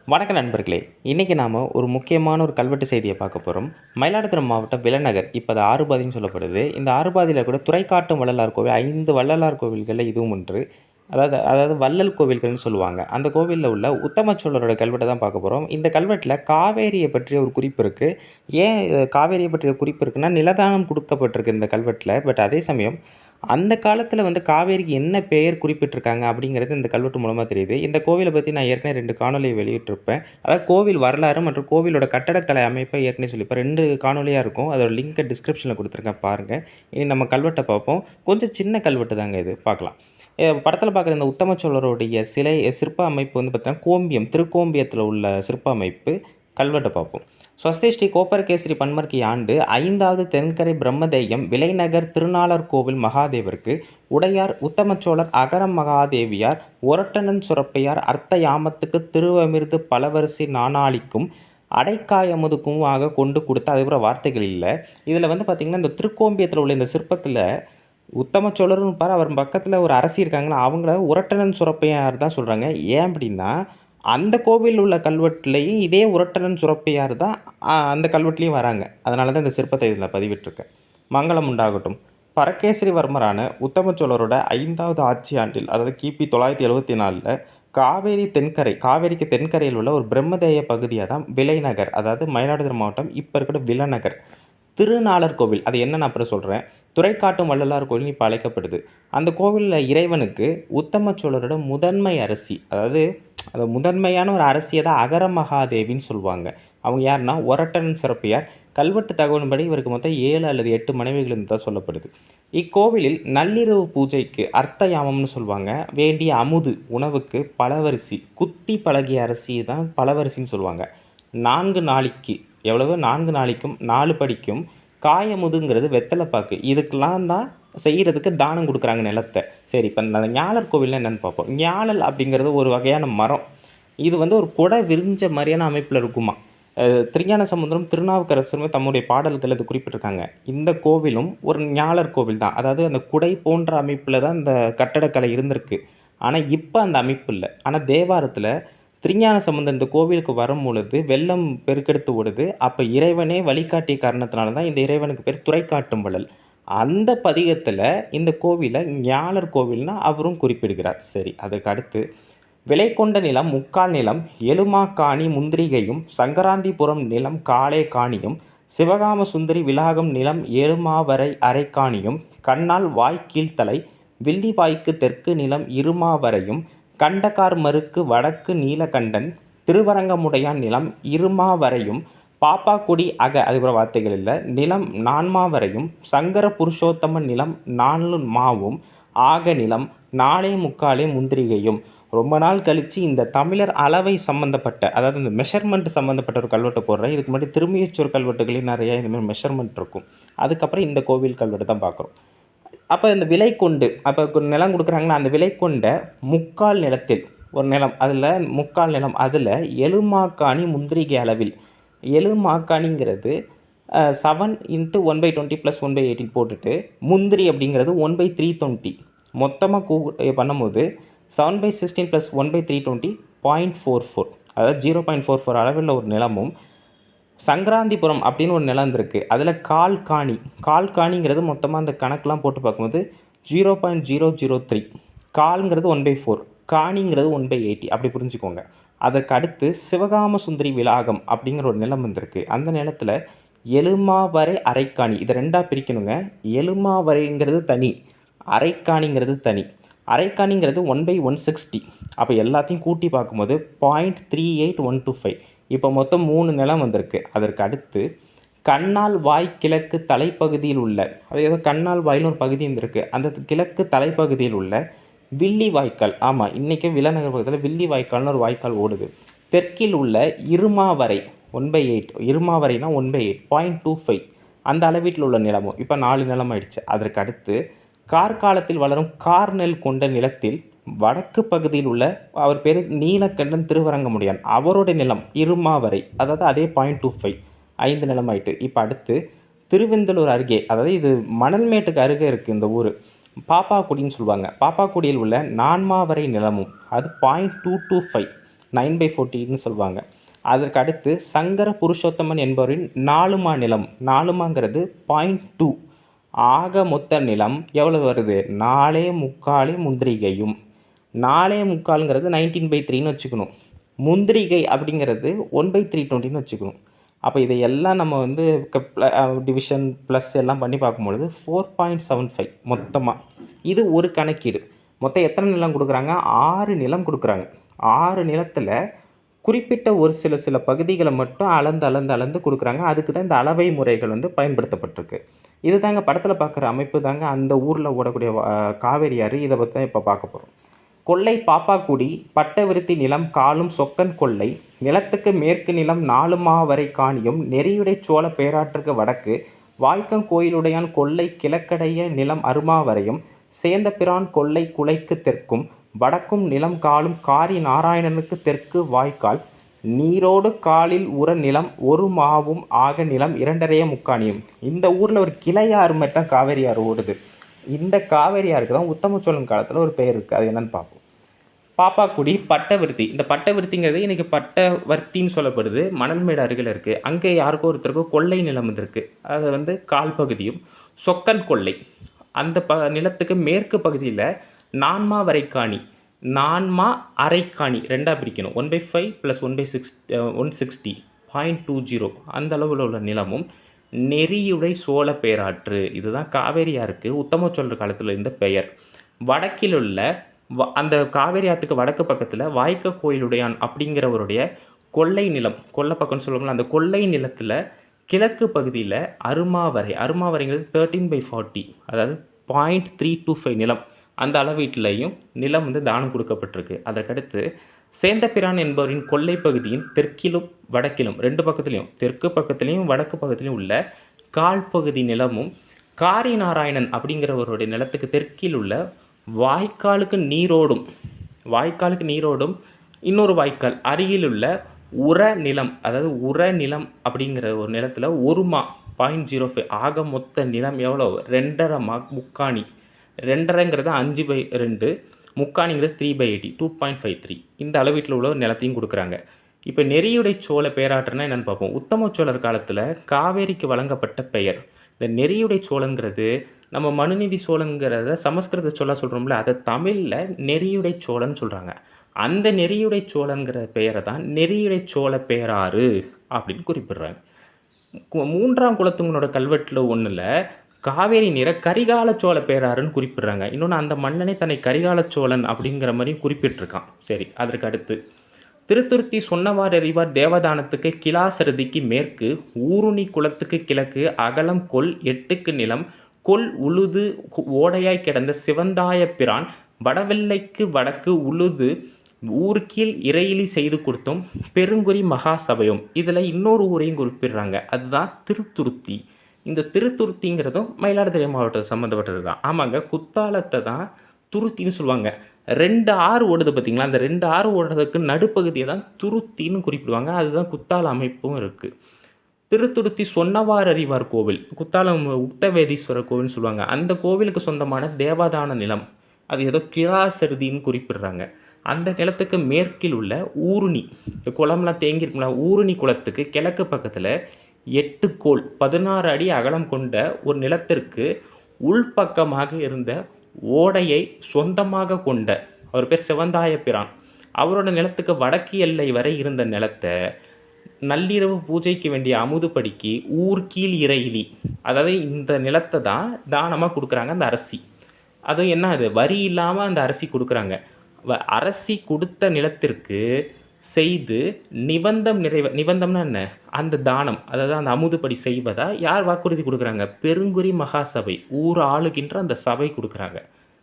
வணக்க நண்பர்களே! இன்னைக்கு நாம ஒரு முக்கியமான ஒரு கல்வெட்டு செய்திய பார்க்க போறோம். மயிலாடுதுறை மாவட்டம் விளநகர். இப்ப அது ஆறுபாதின்னு சொல்லப்படுது. இந்த ஆறுபாதியில கூட துறைக்காட்டும் வள்ளலார் கோவில் 5 வள்ளலார் கோவில்கள்ல இதுவும் ஒன்று. அதாவது அதாவது வள்ளல் கோவில்கள்னு சொல்லுவாங்க. அந்த கோவில்ல உள்ள உத்தமச்சோழரோட கல்வெட்ட தான் பார்க்க போறோம். இந்த கல்வெட்டுல காவேரிய பற்றிய ஒரு குறிப்பு இருக்கு. ஏன் காவேரிய பற்றிய குறிப்பு இருக்குன்னா, நிலதானம் குடுக்கப்பட்டிருக்கு இந்த கல்வெட்டுல. பட் அதே சமயம் அந்த காலத்துல காவேரிக்கு என்ன பெயர் குறிப்பிட்டிருக்காங்க அப்படிங்கிறது இந்த கல்வெட்டு மூலமா தெரியுது. இந்த கோவில பத்தி நான் ஏற்கனவே 2 காணொளி வெளியிட்டிருப்பேன். அதாவது கோவில் வரலாறு மற்றும் கோவிலோட கட்டடக்கலை அமைப்பை ஏற்கனவே சொல்லியிருப்பேன். 2 காணொளியா இருக்கும். அதோட லிங்க்க டிஸ்கிரிப்ஷன்ல குடுத்துருக்கேன் பாருங்க. இனி நம்ம கல்வெட்ட பார்ப்போம். கொஞ்சம் சின்ன கல்வெட்டு தாங்க இது பார்க்கலாம். படத்துல பார்க்குற இந்த உத்தமச்சோழருடைய சிலை சிற்ப அமைப்பு பார்த்தீங்கன்னா, கோம்பியம் திருக்கோம்பியத்துல உள்ள சிற்ப அமைப்பு. கல்வெட்ட பார்ப்போம். ஸ்வஸ்தி ஸ்ரீ கோப்பரகேசரி பன்மர்க்கி ஆண்டு 5வது தென்கரை பிரம்மதேயம் விலைநகர் திருநாளர் கோவில் மகாதேவருக்கு உடையார் உத்தமச்சோழர் அகரம் மகாதேவியார் ஒரட்டனன் சுரப்பையார் அர்த்த யாமத்துக்கு திருவமிர்து பலவரிசை நாணாளிக்கும் அடைக்காயமுதுக்கும் ஆக கொண்டு கொடுத்த அதுக்கப்புறம் வார்த்தைகள் இல்லை. இதில் பார்த்தீங்கன்னா இந்த திருக்கோம்பியத்தில் உள்ள இந்த சிற்பத்தில் உத்தமச்சோழர்னு பாரு அவர் பக்கத்தில் ஒரு அரசி இருக்காங்களா அவங்கள உரட்டனன் சுரப்பையார் தான் சொல்கிறாங்க. ஏன் அப்படின்னா அந்த கோவில் உள்ள கல்வெட்டுலேயும் இதே உரட்டனன் சுரப்பையார் தான் அந்த கல்வெட்டுலேயும் வராங்க. அதனால தான் இந்த சிற்பத்தை இதில் பதிவிட்டிருக்கேன். மங்களம் உண்டாகட்டும். பரகேசரிவர்மரான உத்தமச்சோழரோட 5வது ஆட்சி ஆண்டில் அதாவது கிபி 974 காவேரிக்கு தென்கரையில் உள்ள ஒரு பிரம்மதேய பகுதியாக தான் விலைநகர் அதாவது மயிலாடுதுறை மாவட்டம் இப்போ இருக்கிற விலநகர் திருநாளர் கோவில் அது என்னன்னு அப்புறம் சொல்கிறேன். துறைக்காட்டும் வள்ளலார் கோவில் இப்போ அழைக்கப்படுது. அந்த கோவிலில் இறைவனுக்கு உத்தமச்சோழரோட முதன்மை அரசி அதாவது அது முதன்மையான ஒரு அரசியை தான் அகர மகாதேவின்னு சொல்லுவாங்க. அவங்க யாருன்னா ஒரட்டனன் சிறப்பியார். கல்வெட்டு தகவலின்படி இவருக்கு மொத்தம் 7 அல்லது 8 மனைவிகள் தான் சொல்லப்படுது. இக்கோவிலில் நள்ளிரவு பூஜைக்கு அர்த்த யாமம்னு சொல்லுவாங்க. வேண்டிய அமுது உணவுக்கு பலவரிசி குத்தி பழகிய அரிசி தான் பலவரிசின்னு சொல்லுவாங்க. 4 நாளைக்கு எவ்வளவு 4 நாளைக்கும் 4 படிக்கும் காயமுதுங்கிறது வெத்தலைப்பாக்கு. இதுக்கெல்லாம் தான் செய்கிறதுக்கு தானம் கொடுக்குறாங்க நிலத்தை. சரி இப்போ இந்த ஞாழர் கோவில்னா என்னென்னு பார்ப்போம். ஞாழல் அப்படிங்கிறது ஒரு வகையான மரம். இது ஒரு கொடை விரிஞ்ச மாதிரியான அமைப்பில் இருக்குமா. திருஞான சமுத்திரம் திருநாவுக்கரசருமே தம்முடைய பாடல்கள் இது குறிப்பிட்டிருக்காங்க. இந்த கோவிலும் ஒரு ஞாழர் கோவில் தான். அதாவது அந்த குடை போன்ற அமைப்பில் தான் இந்த கட்டடக்கலை இருந்திருக்கு. ஆனால் இப்போ அந்த அமைப்பு இல்லை. ஆனால் தேவாரத்தில் திருஞான சம்பந்தர் இந்த கோவிலுக்கு வரும்பொழுது வெள்ளம் பெருக்கெடுத்து ஓடுது. அப்போ இறைவனே வழிகாட்டிய காரணத்தினால தான் இந்த இறைவனுக்கு பேர் துறைக்காட்டும் வள்ளல். அந்த பதிகத்தில் இந்த கோவிலை ஞாழர் கோவில்னு அவரும் குறிப்பிடுகிறார். சரி அதுக்கு அடுத்து விலை கொண்ட நிலம் முக்கால் நிலம் எலுமாக்காணி முந்திரிகையும் சங்கராந்திபுரம் நிலம் காளே காணியும் சிவகாம சுந்தரி விலாகம் நிலம் ஏழுமாவரை அரைக்காணியும் கண்ணால் வாய்க்கீழ்த்தலை வில்லிவாய்க்கு தெற்கு நிலம் இருமாவரையும் கண்டகார் மறுக்கு வடக்கு நீலகண்டன் திருவரங்கமுடையான் நிலம் இருமாவரையும் பாப்பாக்குடி அதுபோல வார்த்தைகள் இல்லை நிலம் நான்மாவரையும் சங்கர புருஷோத்தம நிலம் 4 மாவும் ஆக நிலம் 4 முக்காலே முந்திரிகையும். ரொம்ப நாள் கழித்து இந்த தமிழர் அளவை சம்மந்தப்பட்ட அதாவது இந்த மெஷர்மெண்ட் சம்மந்தப்பட்ட ஒரு கல்வெட்டு போடுறேன். இதுக்கு முன்னாடி திருமியச்சூர் கல்வெட்டுகளையும் நிறையா இந்தமாதிரி மெஷர்மெண்ட் இருக்கும். அதுக்கப்புறம் இந்த கோவில் கல்வெட்டு தான் பார்க்குறோம். அப்போ இந்த விலை கொண்டு அப்போ நிலம் கொடுக்குறாங்கன்னா அந்த விலை கொண்ட முக்கால் நிலத்தில் ஒரு நிலம் அதில் முக்கால் நிலம் அதில் எலுமாக்காணி முந்திரிகை அளவில் எலுமாக்காணிங்கிறது 7 × 1/20 + 1/18 போட்டுட்டு முந்திரி அப்படிங்கிறது 1/320 மொத்தமாக பண்ணும்போது 7/16 + 1/320 0.44 அதாவது 0.44 அளவில் ஒரு நிலமும் சங்கராந்திபுரம் அப்படின்னு ஒரு நிலம் இருக்குது. அதில் கால் காணிங்கிறது மொத்தமாக அந்த கணக்கெலாம் போட்டு பார்க்கும்போது 0.003 கால்ங்கிறது 1/4 காணிங்கிறது 1/80 அப்படி புரிஞ்சுக்கோங்க. அதற்கு அடுத்து சிவகாம சுந்தரி விலாகம் அப்படிங்கிற ஒரு நிலம் வந்திருக்கு. அந்த நிலத்தில் எலுமாவரை அரைக்காணி இதை 2ஆக பிரிக்கணுங்க. எலுமாவரைங்கிறது தனி, அரைக்காணிங்கிறது தனி. அரைக்காணிங்கிறது 1/160. அப்போ எல்லாத்தையும் கூட்டி பார்க்கும்போது 0.38125 இப்போ மொத்தம் 3 நிலம் வந்திருக்கு. அதற்கு அடுத்து கண்ணால் வாய் கிழக்கு தலைப்பகுதியில் உள்ள அது ஏதோ கண்ணால் வாயின்னு ஒரு பகுதி இருந்திருக்கு. அந்த கிழக்கு தலைப்பகுதியில் உள்ள வில்லி வாய்க்கால் ஆமாம் இன்றைக்கி விலநகர் பக்கத்தில் வில்லி வாய்க்கால்னு ஒரு வாய்க்கால் ஓடுது. தெற்கில் உள்ள இருமாவரை 1/8 இருமாவரைனா 1/8 0.25 அந்த அளவீட்டில் உள்ள நிலமும் இப்போ 4 நிலம் ஆயிடுச்சு. அதற்கு அடுத்து கார்காலத்தில் வளரும் கார்நெல் கொண்ட நிலத்தில் வடக்கு பகுதியில் உள்ள அவர் பேர் நீலகண்டன் திருவரங்கமுடையான் அவரோட நிலம் இருமாவரை அதாவது அதே 0.25 5 நிலம் ஆயிட்டு. இப்போ அடுத்து திருவெந்தலூர் அருகே அதாவது இது மணல்மேட்டுக்கு அருகே இருக்குது இந்த ஊர் பாப்பாக்குடின்னு சொல்லுவாங்க. பாப்பாக்குடியில் உள்ள நான்மாவரை நிலமும் அது 0.225 9/40ன்னு சொல்லுவாங்க. அதற்கு அடுத்து சங்கர புருஷோத்தமன் என்பவரின் 4மா நிலம். 4மாங்கிறது 0.2. ஆக மொத்த நிலம் எவ்வளவு வருது? 4.25 முந்திரிகையும். 4.25ங்கிறது 19/3ன்னு வச்சுக்கணும். முந்திரிகை அப்படிங்கிறது 1/320ன்னு வச்சுக்கணும். அப்போ இதையெல்லாம் நம்ம வந்து டிவிஷன் ப்ளஸ் எல்லாம் பண்ணி பார்க்கும்பொழுது 4.75 மொத்தமாக. இது ஒரு கணக்கீடு. மொத்தம் எத்தனை நிலம் கொடுக்குறாங்க? 6 நிலம் கொடுக்குறாங்க. 6 நிலத்தில் குறிப்பிட்ட ஒரு சில பகுதிகளை மட்டும் அளந்து கொடுக்குறாங்க. அதுக்கு தான் இந்த அளவை முறைகள் வந்து பயன்படுத்தப்பட்டிருக்கு. இது தாங்க படத்தில் பார்க்குற அமைப்பு தாங்க அந்த ஊரில் ஓடக்கூடிய காவேரி ஆறு. இதை பற்றி தான் இப்போ பார்க்க போகிறோம். கொல்லை பாப்பாக்குடி பட்டவிருத்தி நிலம் காலும் சொக்கன் கொல்லை நிலத்துக்கு மேற்கு நிலம் 4மா வரை காணியும் நெறியுடை சோழ பேராற்றுக்கு வடக்கு வாய்க்கம் கோயிலுடையான் கொல்லை கிழக்கடைய நிலம் அருமா வரையும் சேந்த பிரான் கொல்லை குலைக்கு தெற்கும் வடக்கும் நிலம் காலும் காரி நாராயணனுக்கு தெற்கு வாய்க்கால் நீரோடு காலில் உர நிலம் ஒரு மாவும் ஆக நிலம் 2.5 முக்காணியும். இந்த ஊரில் ஒரு கிளையாறு மாதிரி தான் காவேரி ஆறு ஓடுது. இந்த காவேரி ஆறுக்கு தான் உத்தம சோழன் காலத்தில் ஒரு பெயர் இருக்குது. அது என்னன்னு பார்ப்போம். பாப்பாக்குடி பட்டவிருத்தி. இந்த பட்டவிருத்திங்கிறது இன்றைக்கி பட்டவர்த்தின்னு சொல்லப்படுது. மணல்மேடு அருகில் இருக்குது. அங்கே யாருக்கோ ஒருத்தருக்கும் கொள்ளை நிலம் இருக்குது. அது வந்து கால் பகுதியும் சொக்கன் கொள்ளை. அந்த நிலத்துக்கு மேற்கு பகுதியில் 4மா வரைக்காணி. 4மா அரைக்காணி ரெண்டாக பிரிக்கணும். 1/5 + 1/60 0.20 அந்த அளவில் உள்ள நிலமும் நெறியுடை சோழ பேராற்று. இதுதான் காவேரி ஆறுக்கு உத்தம சோழர் காலத்தில் இருந்த பெயர். வடக்கில் உள்ள அந்த காவேரி ஆற்றுக்கு வடக்கு பக்கத்தில் வாய்க்க கோயிலுடையான் அப்படிங்கிறவருடைய கொள்ளை நிலம், கொல்லை பக்கம்னு சொல்லுவாங்களா, அந்த கொள்ளை நிலத்தில் கிழக்கு பகுதியில் அருமாவரைங்கிறது 13/40, அதாவது 0.325 நிலம். அந்த அளவீட்டிலையும் நிலம் வந்து தானம் கொடுக்கப்பட்டிருக்கு. அதற்கடுத்து சேந்தபிரான் என்பவரின் கொள்ளை பகுதியின் தெற்கிலும் வடக்கிலும் 2 பக்கத்துலையும், தெற்கு பக்கத்துலேயும் வடக்கு பக்கத்துலேயும் உள்ள கால் பகுதி நிலமும் காரி நாராயணன் அப்படிங்கிறவருடைய நிலத்துக்கு தெற்கில் உள்ள வாய்க்காலுக்கு நீரோடும் இன்னொரு வாய்க்கால் அருகிலுள்ள உர நிலம், அதாவது உர நிலம் அப்படிங்கிற ஒரு நிலத்தில் 1மா 0.05 ஆக மொத்த நிலம் எவ்வளோ? 2.5 முக்காணி. 2.5ங்கிறது 5/2, முக்காணிங்கிறது 3/80 2.53. இந்த அளவீட்டில் உள்ள ஒரு நிலத்தையும் கொடுக்குறாங்க. இப்போ நெறியுடை சோழ பேராற்றுனா என்னென்னு பார்ப்போம். உத்தம சோழர் காலத்தில் காவேரிக்கு வழங்கப்பட்ட பெயர். இந்த நெறியுடை சோழங்கிறது நம்ம மனுநீதி சோழங்கிறத சமஸ்கிருத சொல்ல சொல்கிறோம்ல, அதை தமிழில் நெறியுடை சோழன்னு சொல்கிறாங்க. அந்த நெறியுடை சோழங்கிற பெயரை தான் நெறியுடை சோழ பேராறு அப்படின்னு குறிப்பிடுறாங்க. 3ஆம் குலத்துங்கனோட கல்வெட்டில் ஒன்றில் காவேரி நீரை கரிகால சோழ பேராறுன்னு குறிப்பிடுறாங்க. இன்னொன்று அந்த மன்னனே தன்னை கரிகால சோழன் அப்படிங்கிற மாதிரியும் குறிப்பிட்டிருக்கான். சரி, அதற்கு அடுத்து திருத்துருத்தி சொன்னவாறு அறிவார் தேவதானத்துக்கு கிளாசரதிக்கு மேற்கு ஊருணி குளத்துக்கு கிழக்கு அகலம் கொல் 8க்கு நிலம் கொல் உழுது ஓடையாய் கிடந்த சிவந்தாய பிரான் வடவெல்லைக்கு வடக்கு உழுது ஊருக்கீழ் இறையிலி செய்து கொடுத்தோம் பெருங்குறி மகாசபையும். இதில் இன்னொரு ஊரையும் குறிப்பிடுறாங்க, அதுதான் திருத்துருத்தி. இந்த திருத்துருத்திங்கிறதும் மயிலாடுதுறை மாவட்டத்தை சம்மந்தப்பட்டது தான். ஆமாங்க, குத்தாலத்தை தான் துருத்தின்னு சொல்லுவாங்க. 2 ஆறு ஓடுது பார்த்திங்களா, அந்த 2 ஆறு ஓடுறதுக்கு நடுப்பகுதியை தான் துருத்தின்னு குறிப்பிடுவாங்க. அதுதான் குத்தால அமைப்பும் இருக்குது. திருத்துருத்தி சொன்னவாறு அறிவார் கோவில், குத்தாலம் உக்தவேதீஸ்வரர் கோவில்னு சொல்லுவாங்க. அந்த கோவிலுக்கு சொந்தமான தேவதான நிலம், அது ஏதோ கிளாசருதின்னு குறிப்பிடுறாங்க. அந்த நிலத்துக்கு மேற்கில் உள்ள ஊருணி, இந்த குளம்லாம் தேங்கியிருக்குங்களா, ஊருணி குளத்துக்கு கிழக்கு பக்கத்தில் 8 கோல் 16 அடி அகலம் கொண்ட ஒரு நிலத்திற்கு உள்பக்கமாக இருந்த ஓடையை சொந்தமாக கொண்ட அவர் பேர் சிவந்தாய பிரான். அவரோட நிலத்துக்கு வடக்கு எல்லை வரை இருந்த நிலத்தை நள்ளிரவு பூஜைக்கு வேண்டிய அமுதுபடிக்கு ஊர்கீழ் இறையிலி, அதாவது இந்த நிலத்தை தான் தானமாக கொடுக்குறாங்க அந்த அரசி. அது என்ன, அது வரி இல்லாமல் அந்த அரசி கொடுக்குறாங்க. அரசி கொடுத்த நிலத்திற்கு செய்து நிபந்தம்னா என்ன, அந்த தானம், அதாவது அந்த அமுதுபடி செய்வதா யார் வாக்குறுதி கொடுக்குறாங்க? பெருங்குறி மகாசபை, ஊர் ஆளுகின்ற அந்த சபை கொடுக்குறாங்க.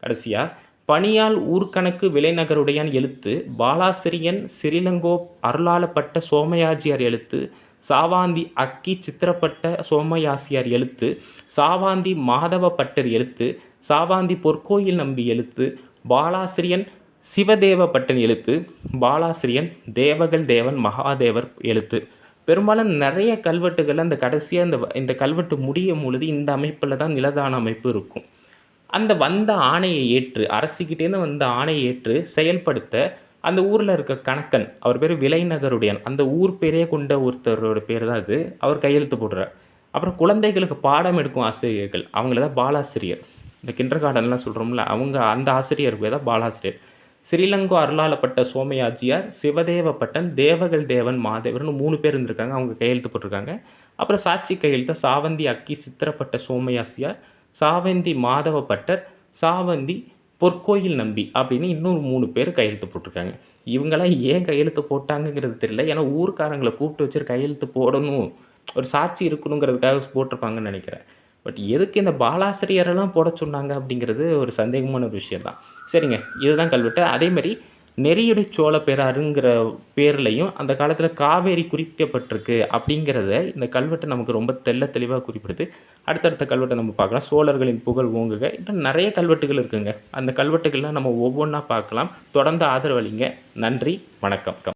கடைசியாக பணியால் ஊர்கணக்கு விலைநகருடையான் எழுத்து பாலாசிரியன் சிறிலங்கோ அருளாளப்பட்ட சோமயாஜியார் எழுத்து சாவாந்தி அக்கி சித்திரப்பட்ட சோமயாசியார் எழுத்து சாவாந்தி மாதவ பட்டர் எழுத்து சாவாந்தி பொற்கோயில் நம்பி எழுத்து பாலாசிரியன் சிவதேவ பட்டன் எழுத்து பாலாசிரியன் தேவகள் தேவன் மகாதேவர் எழுத்து. பெரும்பாலும் நிறைய கல்வெட்டுகள் அந்த கடைசியாக இந்த கல்வெட்டு முடியும் பொழுது இந்த அமைப்பில் தான் நிலதான அமைப்பு இருக்கும். அந்த வந்த ஆணையை ஏற்று, அரசிக்கிட்டேருந்து வந்த ஆணையை ஏற்று செயல்படுத்த அந்த ஊர்ல இருக்க கணக்கன், அவர் பேரு விலைநகருடையான். அந்த ஊர் பேரே கொண்ட ஒருத்தரோட பேரு தான் அது. அவர் கையெழுத்து போடுறார். அப்புறம் குழந்தைகளுக்கு பாடம் எடுக்கும் ஆசிரியர்கள். அவங்கள தான் பாலாசிரியர். இந்த கிண்டர் கார்டன்லாம் சொல்றோம்ல, அவங்க அந்த ஆசிரியர் பேர் தான் பாலாசிரியர். ஸ்ரீலங்கா அருளாளப்பட்ட சோமயாஜியார், சிவதேவப்பட்டன், தேவகள் தேவன் மாதேவர்ன்னு 3 பேர் இருந்திருக்காங்க. அவங்க கையெழுத்து போட்டிருக்காங்க. அப்புறம் சாட்சி கையெழுத்த சாவந்தி அக்கி சித்திரப்பட்ட சோமயாசியார், சாவந்தி மாதவப்பட்டர், சாவந்தி பொற்கோயில் நம்பி அப்படின்னு இன்னும் 3 பேர் கையெழுத்து போட்டிருக்காங்க. இவங்கலாம் ஏன் கையெழுத்து போட்டாங்கங்கிறது தெரியல. ஏன்னா ஊர்க்காரங்கள கூப்பிட்டு வச்சு கையெழுத்து போடணும், ஒரு சாட்சி இருக்கணுங்கிறதுக்காக போட்டிருப்பாங்கன்னு நெனைக்கிறேன். பட் எதுக்கு இந்த பாலாசிரியரெல்லாம் போடச் சொன்னாங்க அப்படிங்கிறது ஒரு சந்தேகமான ஒரு விஷயம் தான். சரிங்க. இதுதான் கல்வெட்டு. அதேமாரி நெறியுடை சோழ பேராறுங்கிற பேர்லயும் அந்த காலத்தில காவேரி குறிக்கப்பட்டிருக்கு அப்படிங்கிறத இந்த கல்வெட்டு நமக்கு ரொம்ப தெள்ளத் தெளிவா குறிப்பிடுது. அடுத்தடுத்த கல்வெட்ட நம்ம பார்க்கலாம். சோழர்களின் புகழ் ஓங்குக. இன்னும் நெறைய கல்வெட்டுகள் இருக்குங்க. அந்த கல்வெட்டுகள்லாம் நம்ம ஒவ்வொன்னா பார்க்கலாம். தொடர்ந்து ஆதரவளிங்க. நன்றி. வணக்கம்.